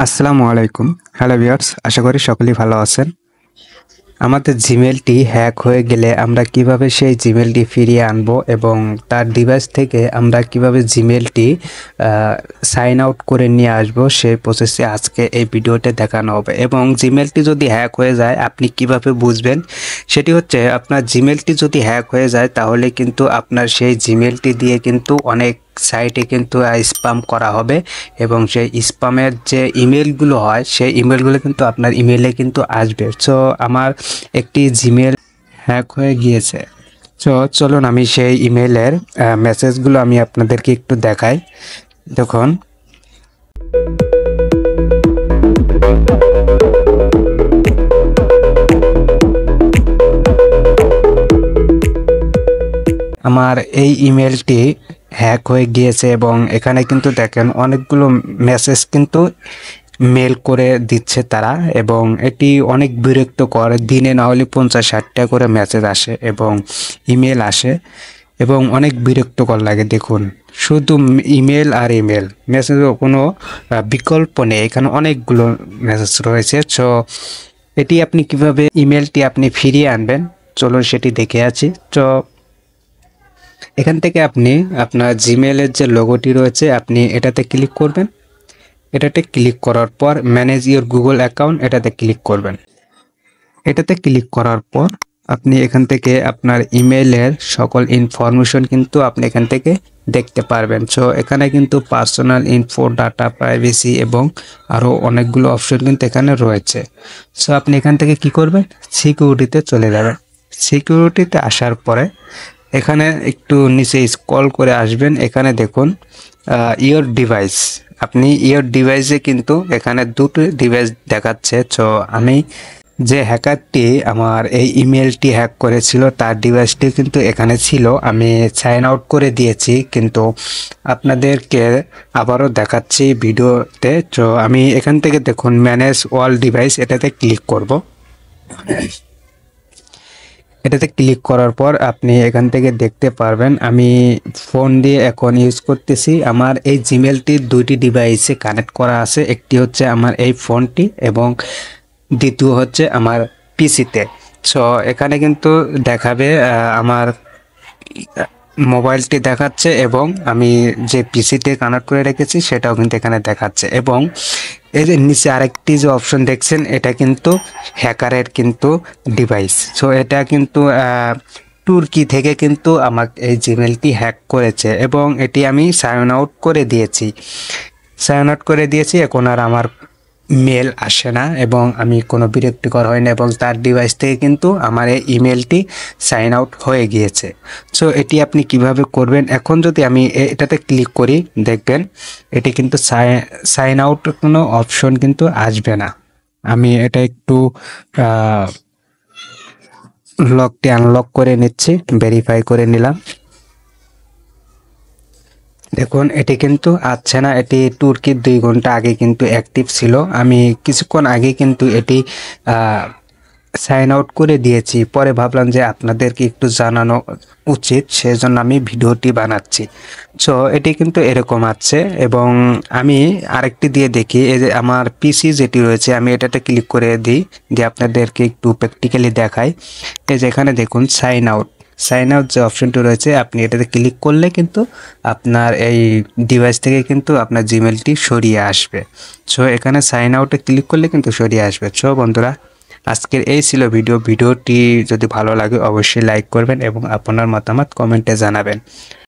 আসসালামু আলাইকুম। Hello viewers, আশা করি সকলেই ভালো আছেন। আমাদের জিমেলটি হ্যাক হয়ে গেলে আমরা কিভাবে সেই জিমেলটি ফিরিয়ে আনবো এবং তার ডিভাইস থেকে আমরা কিভাবে জিমেলটি সাইন আউট করে নিয়ে আসবো সেই প্রসেসে আজকে এই ভিডিওতে দেখানো হবে। এবং জিমেলটি যদি হ্যাক হয়ে যায় আপনি কিভাবে বুঝবেন সেটি হচ্ছে, আপনার জিমেলটি যদি হ্যাক হয়ে যায় তাহলে কিন্তু আপনার সেই জিমেলটি দিয়ে কিন্তু অনেক সাইটে কিন্তু স্প্যাম করা হবে এবং সেই স্প্যামের যে ইমেলগুলো হয় সেই ইমেলগুলো কিন্তু আপনার ইমেলে কিন্তু আসবে। সো আমার একটি জিমেল হ্যাক হয়ে গিয়েছে। সো চলুন আমি সেই ইমেলের মেসেজগুলো আমি আপনাদেরকে একটু দেখাই। দেখুন, আমার এই ইমেলটি হ্যাক হয়ে গিয়েছে এবং এখানে কিন্তু দেখেন অনেকগুলো মেসেজ কিন্তু মেল করে দিচ্ছে তারা এবং এটি অনেক বিরক্তকর। দিনে না হলে 50-60টা করে মেসেজ আসে এবং ইমেল আসে এবং অনেক বিরক্তকর লাগে। দেখুন, শুধু ইমেল আর ইমেল, মেসেজের কোনো বিকল্প নেই। এখানে অনেকগুলো মেসেজ রয়েছে। সো এটি আপনি কিভাবে ইমেলটি আপনি ফিরিয়ে আনবেন চলুন সেটি দেখে আছি। তো এখান থেকে আপনি আপনার জিমেলের যে লোগোটি রয়েছে আপনি এটাতে ক্লিক করবেন। এটাতে ক্লিক করার পর ম্যানেজ ইওর গুগল অ্যাকাউন্ট এটাতে ক্লিক করবেন। এটাতে ক্লিক করার পর আপনি এখান থেকে আপনার ইমেলের সকল ইনফরমেশন কিন্তু আপনি এখান থেকে দেখতে পারবেন। সো এখানে কিন্তু পার্সোনাল ইনফো, ডাটা, প্রাইভেসি এবং আরও অনেকগুলো অপশন কিন্তু এখানে রয়েছে। সো আপনি এখান থেকে কি করবেন, সিকিউরিটিতে চলে যাবেন। সিকিউরিটিতে আসার পরে এখানে একটু নিচে স্ক্রল করে আসবেন। এখানে দেখুন ইওর ডিভাইস, আপনি ইওর ডিভাইসে কিন্তু এখানে দুটো ডিভাইস দেখাচ্ছে। সো আমি যে হ্যাকারটি আমার এই ইমেলটি হ্যাক করেছিল তার ডিভাইসটি কিন্তু এখানে ছিল, আমি সাইন আউট করে দিয়েছি, কিন্তু আপনাদেরকে আবারও দেখাচ্ছি ভিডিওতে। তো আমি এখান থেকে দেখুন ম্যানেজ অল ডিভাইস এটাতে ক্লিক করব। এটাতে ক্লিক করার পর আপনি এখান থেকে দেখতে পারবেন আমি ফোন দিয়ে এখন ইউজ করতেছি। আমার এই জিমেলটি দুইটি ডিভাইসে কানেক্ট করা আছে, একটি হচ্ছে আমার এই ফোনটি এবং দ্বিতীয় হচ্ছে আমার পিসিতে। সো এখানে কিন্তু দেখাবে আমার মোবাইলটি দেখাচ্ছে এবং আমি যে পিসিতে কানেক্ট করে রেখেছি সেটাও কিন্তু এখানে দেখাচ্ছে। এবং এই যে নিচে আরেকটি যে অপশন দেখছেন এটা কিন্তু হ্যাকারের কিন্তু ডিভাইস। সো এটা কিন্তু তুর্কি থেকে কিন্তু আমাকে এই জিমেলটি হ্যাক করেছে এবং এটি আমি সাইন আউট করে দিয়েছি। এখন আর আমার মেল আসে না এবং আমি কোনো বিরক্তিকর হয় না এবং তার ডিভাইস থেকে কিন্তু আমার এই ইমেলটি সাইন আউট হয়ে গিয়েছে। সো এটি আপনি কিভাবে করবেন, এখন যদি আমি এটাতে ক্লিক করি দেখবেন এটি কিন্তু সাইন আউট কোনো অপশন কিন্তু আসবে না। আমি এটা একটু লকটি আনলক করে নিচ্ছি, ভেরিফাই করে নিলাম। দেখুন এটি কিন্তু আসছে না, এটি তুর্কির 2 ঘন্টা আগে কিন্তু অ্যাক্টিভ ছিল। আমি কিছুক্ষণ আগে কিন্তু এটি সাইন আউট করে দিয়েছি। পরে ভাবলাম যে আপনাদেরকে একটু জানানো উচিত, সেজন্য আমি ভিডিওটি বানাচ্ছি। সো এটি কিন্তু এরকম আছে এবং আমি আরেকটি দিয়ে দেখি। এই যে আমার পিসি যেটি রয়েছে আমি এটাতে ক্লিক করে দিই, দিয়ে আপনাদেরকে একটু প্র্যাকটিক্যালি দেখাই। এই যে এখানে দেখুন সাইন আউট যে অপশনটি রয়েছে আপনি এটাতে ক্লিক করলে কিন্তু আপনার এই ডিভাইস থেকে কিন্তু আপনার জিমেলটি সরিয়ে আসবে। সো এখানে সাইন আউটে ক্লিক করলে কিন্তু সরিয়ে আসবে। সো বন্ধুরা, আজকের এই ছিল ভিডিওটি যদি ভালো লাগে অবশ্যই লাইক করবেন এবং আপনার মতামত কমেন্টে জানাবেন।